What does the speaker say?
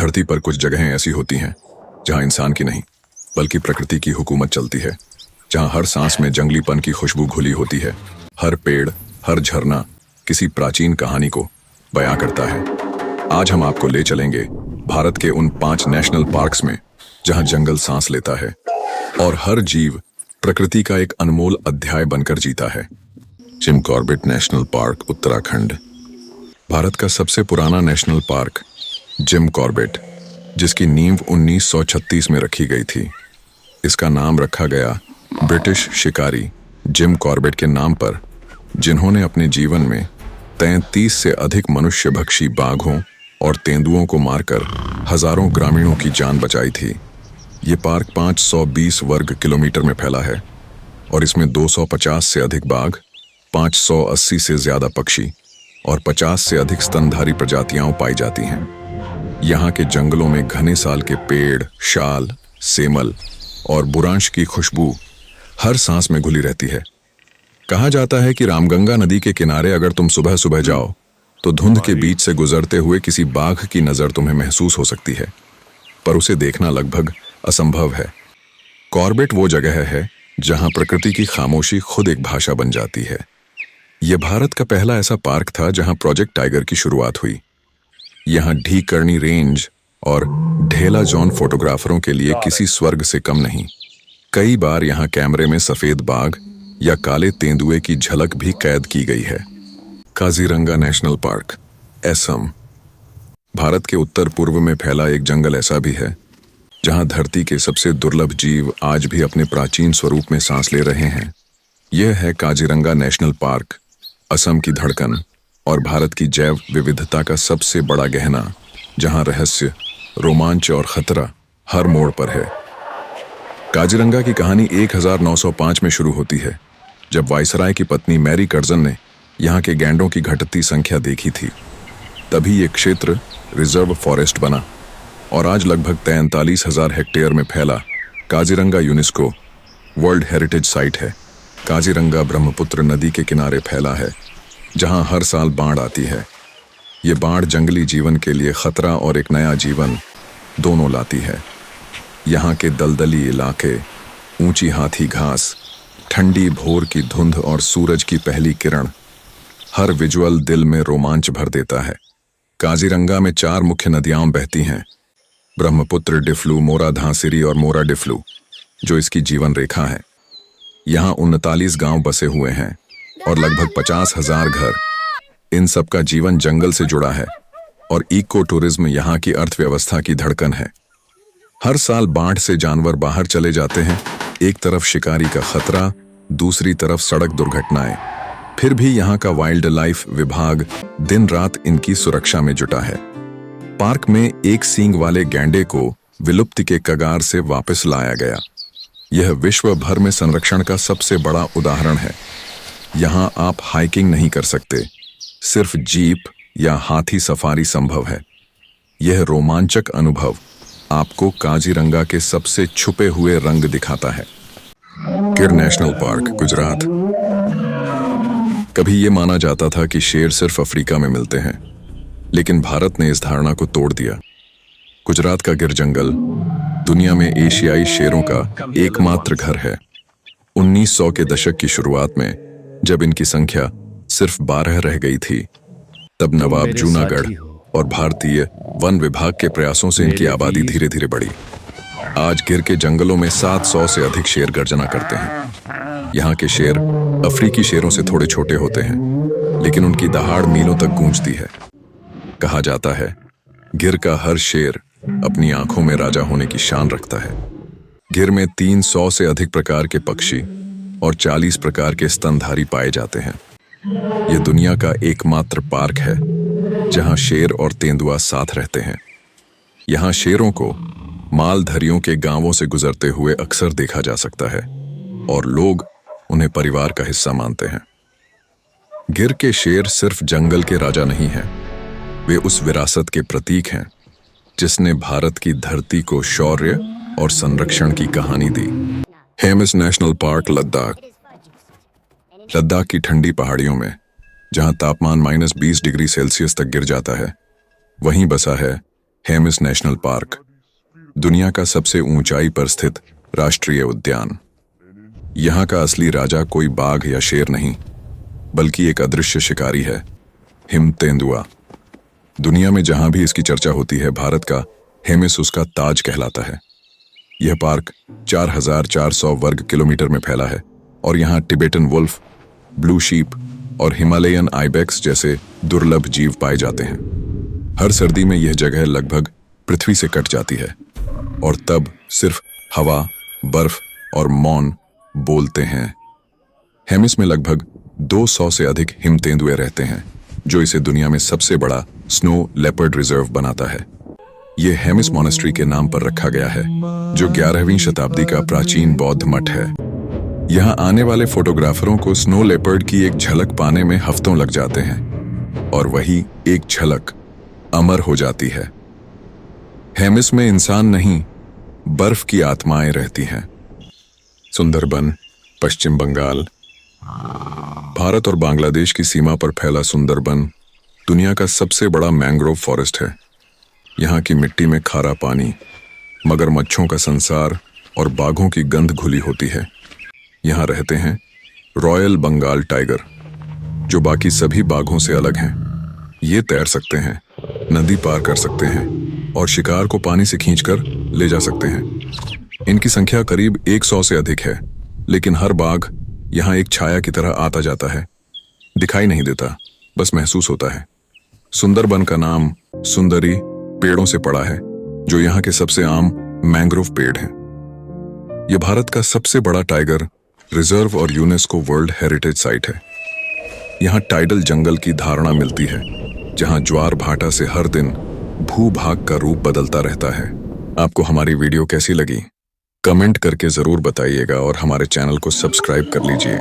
धरती पर कुछ जगहें ऐसी होती हैं जहां इंसान की नहीं बल्कि प्रकृति की हुकूमत चलती है, जहां हर सांस में जंगलीपन की खुशबू घुली होती है। हर पेड़, हर झरना किसी प्राचीन कहानी को बयां करता है। आज हम आपको ले चलेंगे भारत के उन 5 नेशनल पार्क्स में जहां जंगल सांस लेता है और हर जीव प्रकृति का एक अनमोल अध्याय बनकर जीता है। Jim Corbett national park, Uttarakhand. Bharat का सबसे पुराना नेशनल पार्क जिम कॉर्बेट, जिसकी नींव 1936 में रखी गई थी। इसका नाम रखा गया ब्रिटिश शिकारी जिम कॉर्बेट के नाम पर, जिन्होंने अपने जीवन में 33 से अधिक मनुष्यभक्षी बाघों और तेंदुओं को मारकर हजारों ग्रामीणों की जान बचाई थी। ये पार्क 520 वर्ग किलोमीटर में फैला है और इसमें 250 से अधिक बाघ, 580 से ज्यादा पक्षी और 50 से अधिक स्तनधारी प्रजातियां पाई जाती हैं। यहाँ के जंगलों में घने साल के पेड़, शाल, सेमल और बुरांश की खुशबू हर सांस में घुली रहती है। कहा जाता है कि रामगंगा नदी के किनारे अगर तुम सुबह सुबह जाओ तो धुंध के बीच से गुजरते हुए किसी बाघ की नजर तुम्हें महसूस हो सकती है, पर उसे देखना लगभग असंभव है। कॉर्बेट वो जगह है जहां प्रकृति की खामोशी खुद एक भाषा बन जाती है। यह भारत का पहला ऐसा पार्क था जहां प्रोजेक्ट टाइगर की शुरुआत हुई। यहाँ ढीकरनी रेंज और ढेला जॉन फोटोग्राफरों के लिए किसी स्वर्ग से कम नहीं। कई बार यहाँ कैमरे में सफेद बाघ या काले तेंदुए की झलक भी कैद की गई है। Kaziranga national park, Assam. भारत के उत्तर पूर्व में फैला एक जंगल ऐसा भी है जहाँ धरती के सबसे दुर्लभ जीव आज भी अपने प्राचीन स्वरूप में सांस ले रहे हैं। यह है काजीरंगा नेशनल पार्क, असम की धड़कन और भारत की जैव विविधता का सबसे बड़ा गहना, जहां रहस्य, रोमांच और खतरा हर मोड़ पर है। काजीरंगा की कहानी 1905 में शुरू होती है, जब वायसराय की पत्नी मैरी कर्जन ने यहाँ के गैंडों की घटती संख्या देखी थी। तभी ये क्षेत्र रिजर्व फॉरेस्ट बना और आज लगभग 43,000 हेक्टेयर में फैला Kaziranga UNESCO world heritage site है। काजीरंगा ब्रह्मपुत्र नदी के किनारे फैला है, जहां हर साल बाढ़ आती है। ये बाढ़ जंगली जीवन के लिए खतरा और एक नया जीवन दोनों लाती है। यहाँ के दलदली इलाके, ऊंची हाथी घास, ठंडी भोर की धुंध और सूरज की पहली किरण, हर विजुअल दिल में रोमांच भर देता है। काजीरंगा में 4 मुख्य नदियां बहती हैं, ब्रह्मपुत्र, डिफ्लू, मोरा धांसिरी और मोरा डिफ्लू, जो इसकी जीवन रेखा है। यहाँ 39 गांव बसे हुए हैं और लगभग 50,000 घर। इन सब का जीवन जंगल से जुड़ा है और इको टूरिज्म यहाँ की अर्थव्यवस्था की धड़कन है। हर साल बाढ़ से जानवर बाहर चले जाते हैं, एक तरफ शिकारी का खतरा, दूसरी तरफ सड़क दुर्घटनाएं। फिर भी यहाँ का वाइल्ड लाइफ विभाग दिन रात इनकी सुरक्षा में जुटा है। पार्क में एक सींग वाले गैंडे को विलुप्ति के कगार से वापस लाया गया। यह विश्व भर में संरक्षण का सबसे बड़ा उदाहरण है। यहाँ आप हाइकिंग नहीं कर सकते, सिर्फ जीप या हाथी सफारी संभव है। यह रोमांचक अनुभव आपको काजीरंगा के सबसे छुपे हुए रंग दिखाता है। गिर नेशनल पार्क, गुजरात। कभी यह माना जाता था कि शेर सिर्फ अफ्रीका में मिलते हैं, लेकिन भारत ने इस धारणा को तोड़ दिया। गुजरात का गिर जंगल दुनिया में एशियाई शेरों का एकमात्र घर है। 1900 के दशक की शुरुआत में जब इनकी संख्या सिर्फ 12 रह गई थी, तब नवाब जूनागढ़ और भारतीय वन विभाग के प्रयासों से इनकी आबादी धीरे धीरे बढ़ी। आज गिर के जंगलों में 700 से अधिक शेर गर्जना करते हैं। यहाँ के शेर अफ्रीकी शेरों से थोड़े छोटे होते हैं, लेकिन उनकी दहाड़ मीलों तक गूंजती है। कहा जाता है, गिर का हर शेर अपनी आंखों में राजा होने की शान रखता है। गिर में 300 से अधिक प्रकार के पक्षी और 40 प्रकार के स्तनधारी पाए जाते हैं। यह दुनिया का एकमात्र पार्क है जहां शेर और तेंदुआ साथ रहते हैं। यहाँ शेरों को मालधारियों के गांवों से गुजरते हुए अक्सर देखा जा सकता है और लोग उन्हें परिवार का हिस्सा मानते हैं। गिर के शेर सिर्फ जंगल के राजा नहीं हैं, वे उस विरासत के प्रतीक हैं जिसने भारत की धरती को शौर्य और संरक्षण की कहानी दी। Hemis national park, Ladakh. लद्दाख की ठंडी पहाड़ियों में जहां तापमान -20 डिग्री सेल्सियस तक गिर जाता है, वहीं बसा है हेमिस नेशनल पार्क, दुनिया का सबसे ऊंचाई पर स्थित राष्ट्रीय उद्यान। यहाँ का असली राजा कोई बाघ या शेर नहीं, बल्कि एक अदृश्य शिकारी है, हिम तेंदुआ। दुनिया में जहां भी इसकी चर्चा होती है, भारत का हेमिस उसका ताज कहलाता है। यह पार्क 4,400 वर्ग किलोमीटर में फैला है और यहाँ टिबेटन वुल्फ, ब्लू शीप और हिमालयन आइबेक्स जैसे दुर्लभ जीव पाए जाते हैं। हर सर्दी में यह जगह लगभग पृथ्वी से कट जाती है और तब सिर्फ हवा, बर्फ और मौन बोलते हैं। हेमिस में लगभग 200 से अधिक हिम तेंदुए रहते हैं, जो इसे दुनिया में सबसे बड़ा स्नो लेपर्ड रिजर्व बनाता है। यह हेमिस मॉनेस्ट्री के नाम पर रखा गया है, जो 11वीं शताब्दी का प्राचीन बौद्ध मठ है। यहाँ आने वाले फोटोग्राफरों को स्नो लेपर्ड की एक झलक पाने में हफ्तों लग जाते हैं, और वही एक झलक अमर हो जाती है। हेमिस में इंसान नहीं, बर्फ की आत्माएं रहती हैं। सुंदरबन, पश्चिम बंगाल। भारत और बांग्लादेश की सीमा पर फैला सुंदरबन दुनिया का सबसे बड़ा मैंग्रोव फॉरेस्ट है। यहाँ की मिट्टी में खारा पानी, मगरमच्छों का संसार और बाघों की गंध घुली होती है। यहाँ रहते हैं रॉयल बंगाल टाइगर, जो बाकी सभी बाघों से अलग हैं। ये तैर सकते हैं, नदी पार कर सकते हैं और शिकार को पानी से खींचकर ले जा सकते हैं। इनकी संख्या करीब 100 से अधिक है, लेकिन हर बाघ यहाँ एक छाया की तरह आता जाता है। दिखाई नहीं देता, बस महसूस होता है। सुंदरबन का नाम सुंदरी पेड़ों से पड़ा है, जो यहाँ के सबसे आम मैंग्रोव पेड़ हैं। यह भारत का सबसे बड़ा टाइगर रिजर्व और यूनेस्को वर्ल्ड हेरिटेज साइट है। यहाँ टाइडल जंगल की धारणा मिलती है, जहाँ ज्वार भाटा से हर दिन भूभाग का रूप बदलता रहता है। आपको हमारी वीडियो कैसी लगी? कमेंट करके जरूर बताइएगा और हमारे चैनल को सब्सक्राइब कर लीजिए।